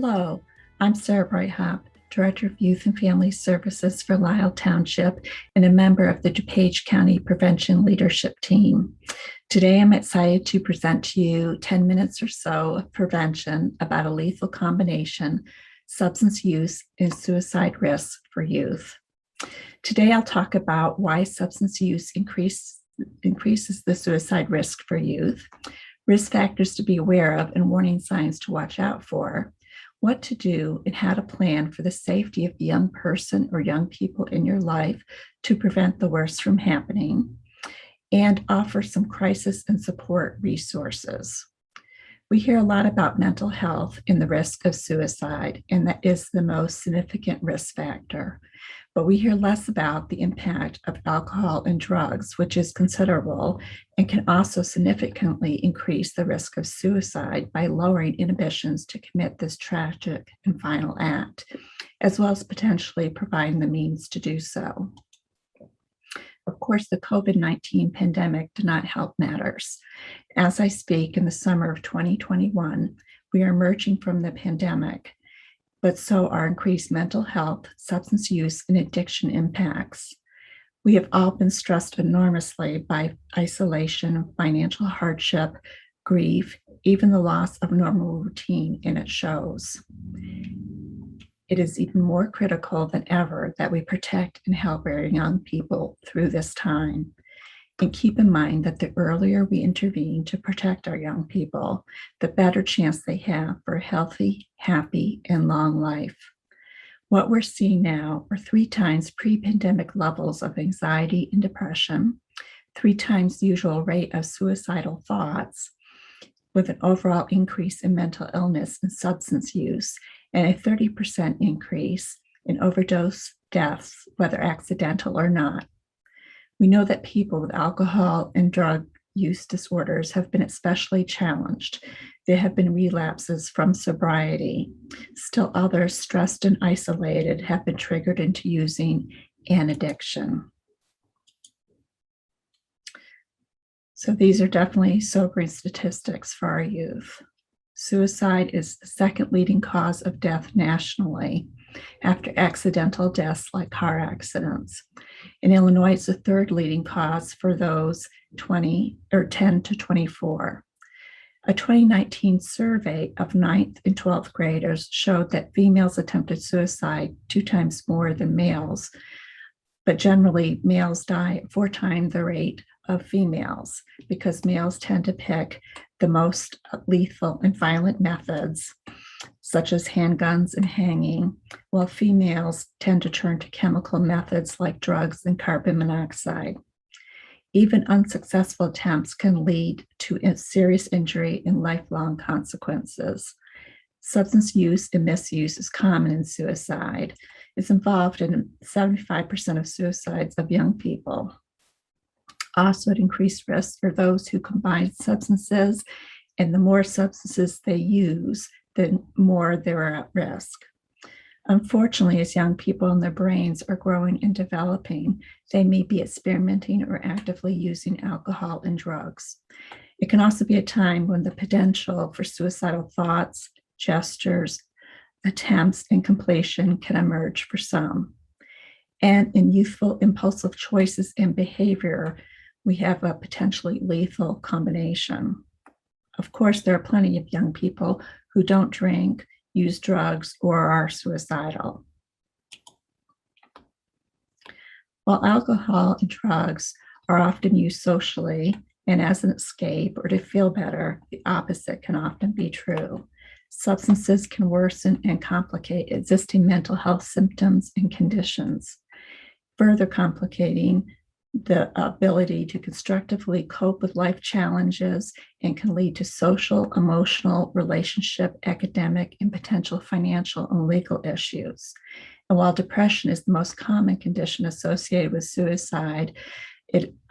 Hello, I'm Sarah Brighthop, Director of Youth and Family Services for Lisle Township and a member of the DuPage County Prevention Leadership Team. Today, I'm excited to present to you 10 minutes or so of prevention about a lethal combination, substance use, and suicide risk for youth. Today, I'll talk about why substance use increases the suicide risk for youth, risk factors to be aware of, and warning signs to watch out for, what to do, and how to plan for the safety of the young person or young people in your life to prevent the worst from happening, and offer some crisis and support resources. We hear a lot about mental health and the risk of suicide, and that is the most significant risk factor. But we hear less about the impact of alcohol and drugs, which is considerable and can also significantly increase the risk of suicide by lowering inhibitions to commit this tragic and final act, as well as potentially providing the means to do so. Of course, the COVID-19 pandemic did not help matters. As I speak in the summer of 2021, we are emerging from the pandemic, but so are increased mental health, substance use, and addiction impacts. We have all been stressed enormously by isolation, financial hardship, grief, even the loss of normal routine, and it shows. It is even more critical than ever that we protect and help our young people through this time. And keep in mind that the earlier we intervene to protect our young people, the better chance they have for a healthy, happy, and long life. What we're seeing now are 3 times pre-pandemic levels of anxiety and depression, 3 times the usual rate of suicidal thoughts, with an overall increase in mental illness and substance use, and a 30% increase in overdose deaths, whether accidental or not. We know that people with alcohol and drug use disorders have been especially challenged. There have been relapses from sobriety. Still others, stressed and isolated, have been triggered into using an addiction. So these are definitely sobering statistics for our youth. Suicide is the second leading cause of death nationally after accidental deaths like car accidents. In Illinois, it's the third leading cause for those 10 to 24. A 2019 survey of 9th and 12th graders showed that females attempted suicide 2 times more than males, but generally males die 4 times the rate of females because males tend to pick the most lethal and violent methods, such as handguns and hanging, while females tend to turn to chemical methods like drugs and carbon monoxide. Even unsuccessful attempts can lead to serious injury and lifelong consequences. Substance use and misuse is common in suicide. It's involved in 75% of suicides of young people. Also at increased risk are those who combine substances, and the more substances they use, the more they're at risk. Unfortunately, as young people and their brains are growing and developing, they may be experimenting or actively using alcohol and drugs. It can also be a time when the potential for suicidal thoughts, gestures, attempts, and completion can emerge for some. And in youthful impulsive choices and behavior, we have a potentially lethal combination. Of course, there are plenty of young people who don't drink, use drugs, or are suicidal. While alcohol and drugs are often used socially and as an escape or to feel better, the opposite can often be true. Substances can worsen and complicate existing mental health symptoms and conditions, further complicating the ability to constructively cope with life challenges and can lead to social, emotional, relationship, academic, and potential financial and legal issues. And while depression is the most common condition associated with suicide,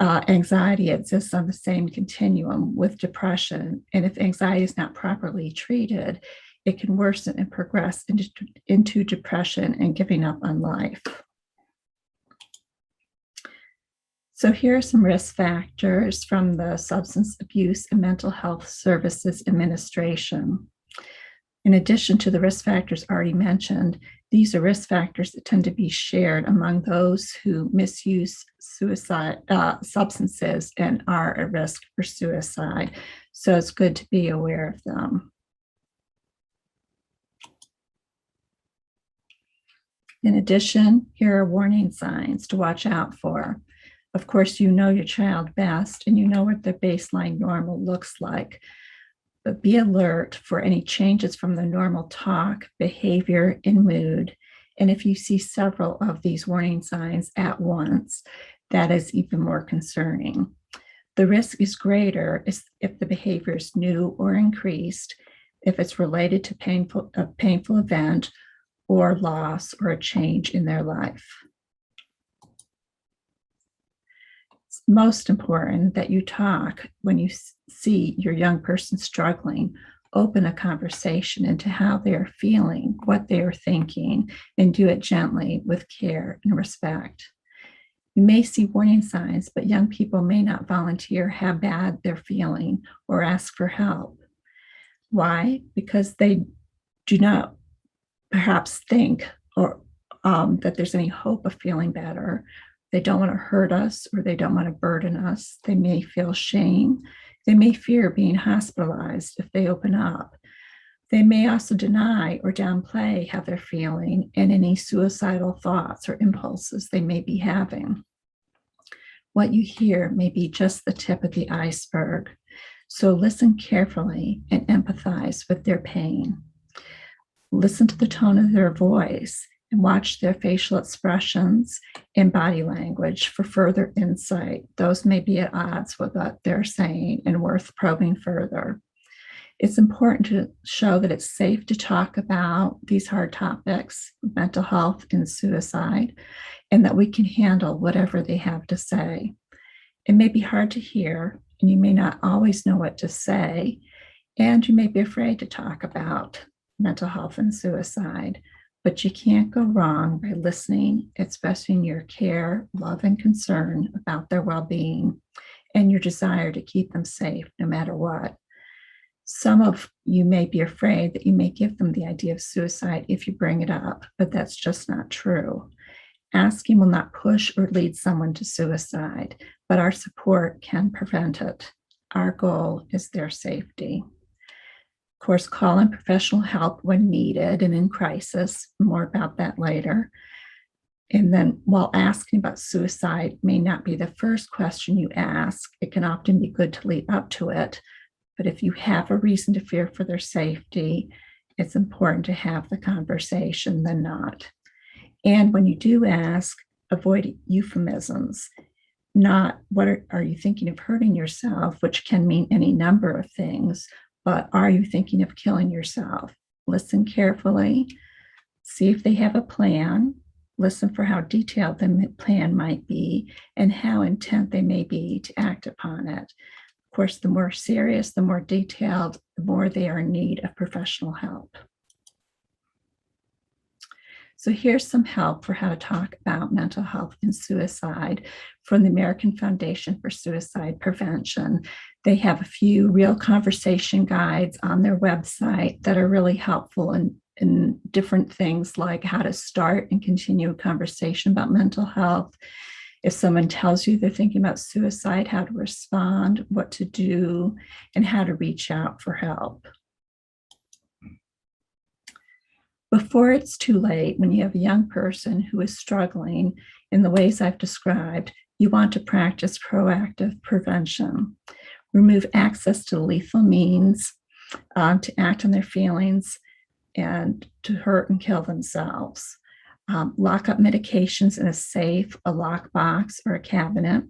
anxiety exists on the same continuum with depression. And if anxiety is not properly treated, it can worsen and progress into depression and giving up on life. So here are some risk factors from the Substance Abuse and Mental Health Services Administration. In addition to the risk factors already mentioned, these are risk factors that tend to be shared among those who misuse substances and are at risk for suicide. So it's good to be aware of them. In addition, here are warning signs to watch out for. Of course, you know your child best and you know what their baseline normal looks like. But be alert for any changes from the normal talk, behavior, and mood. And if you see several of these warning signs at once, that is even more concerning. The risk is greater if the behavior is new or increased, if it's related to a painful event or loss or a change in their life. It's most important that you talk when you see your young person struggling. Open a conversation into how they are feeling, what they are thinking, and do it gently with care and respect. You may see warning signs, but young people may not volunteer how bad they're feeling or ask for help. Why? Because they do not perhaps think or that there's any hope of feeling better. They don't want to hurt us or they don't want to burden us. They may feel shame. They may fear being hospitalized if they open up. They may also deny or downplay how they're feeling and any suicidal thoughts or impulses they may be having. What you hear may be just the tip of the iceberg. So listen carefully and empathize with their pain. Listen to the tone of their voice and watch their facial expressions and body language for further insight. Those may be at odds with what they're saying and worth probing further. It's important to show that it's safe to talk about these hard topics, mental health and suicide, and that we can handle whatever they have to say. It may be hard to hear, and you may not always know what to say, and you may be afraid to talk about mental health and suicide, but you can't go wrong by listening, expressing your care, love, and concern about their well-being and your desire to keep them safe no matter what. Some of you may be afraid that you may give them the idea of suicide if you bring it up, but that's just not true. Asking will not push or lead someone to suicide, but our support can prevent it. Our goal is their safety. Of course, call in professional help when needed and in crisis. More about that later. And then while asking about suicide may not be the first question you ask, it can often be good to lead up to it. But if you have a reason to fear for their safety, it's important to have the conversation than not. And when you do ask, avoid euphemisms. Not what are you thinking of hurting yourself, which can mean any number of things, but are you thinking of killing yourself? Listen carefully, see if they have a plan, listen for how detailed the plan might be and how intent they may be to act upon it. Of course, the more serious, the more detailed, the more they are in need of professional help. So here's some help for how to talk about mental health and suicide from the American Foundation for Suicide Prevention. They have a few real conversation guides on their website that are really helpful in different things like how to start and continue a conversation about mental health. If someone tells you they're thinking about suicide, how to respond, what to do, and how to reach out for help. Before it's too late, when you have a young person who is struggling in the ways I've described, you want to practice proactive prevention. Remove access to lethal means to act on their feelings and to hurt and kill themselves. Lock up medications in a safe, a lockbox, or a cabinet.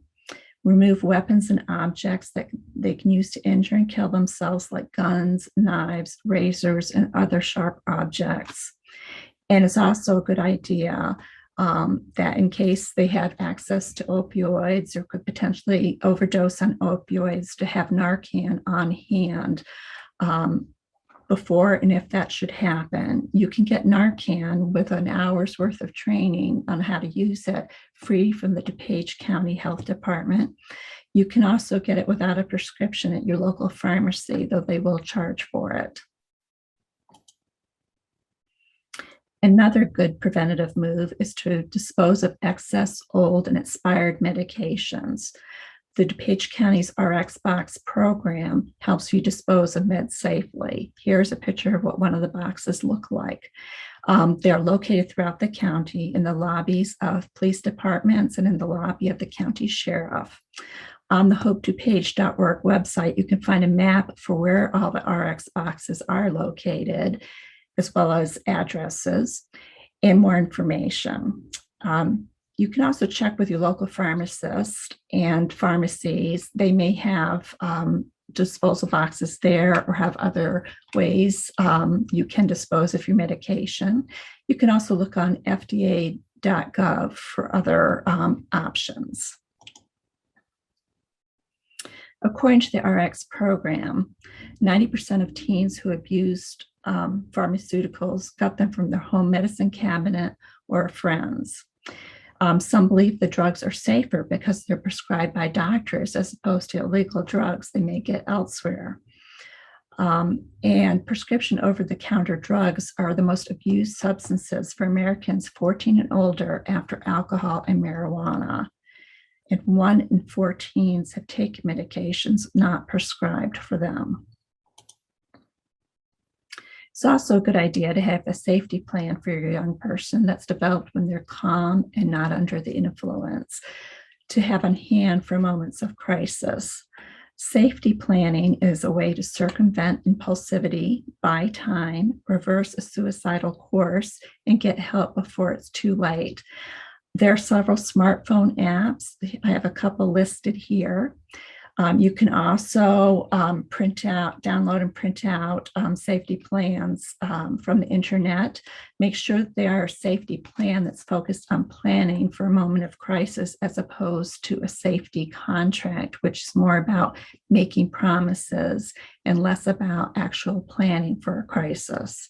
Remove weapons and objects that they can use to injure and kill themselves, like guns, knives, razors, and other sharp objects. And it's also a good idea that in case they have access to opioids or could potentially overdose on opioids, to have Narcan on hand before and if that should happen. You can get Narcan with an hour's worth of training on how to use it, free from the DuPage County Health Department. You can also get it without a prescription at your local pharmacy, though they will charge for it. Another good preventative move is to dispose of excess old and expired medications. The DuPage County's RX Box program helps you dispose of meds safely. Here's a picture of what one of the boxes look like. They're located throughout the county in the lobbies of police departments and in the lobby of the county sheriff. On the hopedupage.org website, you can find a map for where all the RX boxes are located, as well as addresses and more information. You can also check with your local pharmacist and pharmacies. They may have disposal boxes there or have other ways you can dispose of your medication. You can also look on FDA.gov for other options. According to the RX program, 90% of teens who abused pharmaceuticals got them from their home medicine cabinet or friends. Some believe the drugs are safer because they're prescribed by doctors as opposed to illegal drugs they may get elsewhere. And prescription over-the-counter drugs are the most abused substances for Americans 14 and older after alcohol and marijuana. And 1 in 4 teens have taken medications not prescribed for them. It's also a good idea to have a safety plan for your young person that's developed when they're calm and not under the influence, to have on hand for moments of crisis. Safety planning is a way to circumvent impulsivity, buy time, reverse a suicidal course, and get help before it's too late. There are several smartphone apps. I have a couple listed here. You can also download and print out safety plans from the internet. Make sure that they are a safety plan that's focused on planning for a moment of crisis as opposed to a safety contract, which is more about making promises and less about actual planning for a crisis.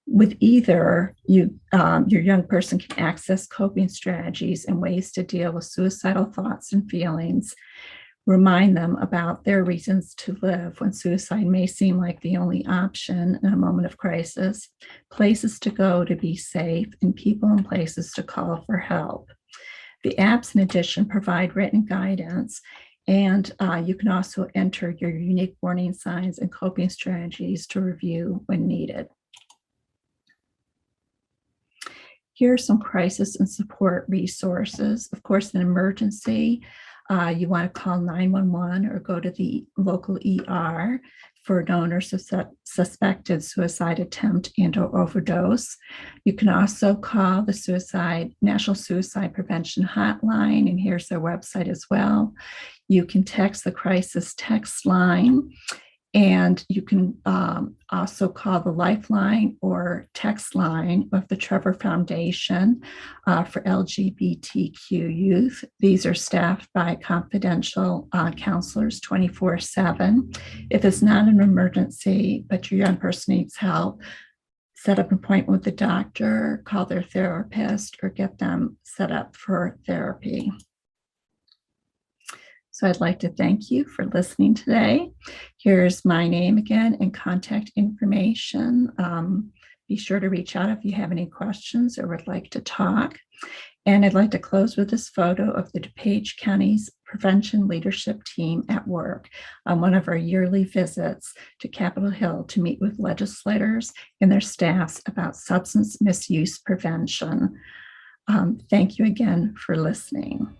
With either, your young person can access coping strategies and ways to deal with suicidal thoughts and feelings. Remind them about their reasons to live when suicide may seem like the only option in a moment of crisis, places to go to be safe, and people and places to call for help. The apps, in addition, provide written guidance, and you can also enter your unique warning signs and coping strategies to review when needed. Here are some crisis and support resources. Of course, in an emergency, you want to call 911 or go to the local ER for known or suspected suicide attempt and or overdose. You can also call the National Suicide Prevention Hotline, and here's their website as well. You can text the crisis text line, and you can also call the Lifeline or text line of the Trevor Foundation for LGBTQ youth. These are staffed by confidential counselors 24/7. If it's not an emergency, but your young person needs help, set up an appointment with the doctor, call their therapist, or get them set up for therapy. So I'd like to thank you for listening today. Here's my name again and contact information. Be sure to reach out if you have any questions or would like to talk. And I'd like to close with this photo of the DuPage County's Prevention Leadership Team at work on one of our yearly visits to Capitol Hill to meet with legislators and their staffs about substance misuse prevention. Thank you again for listening.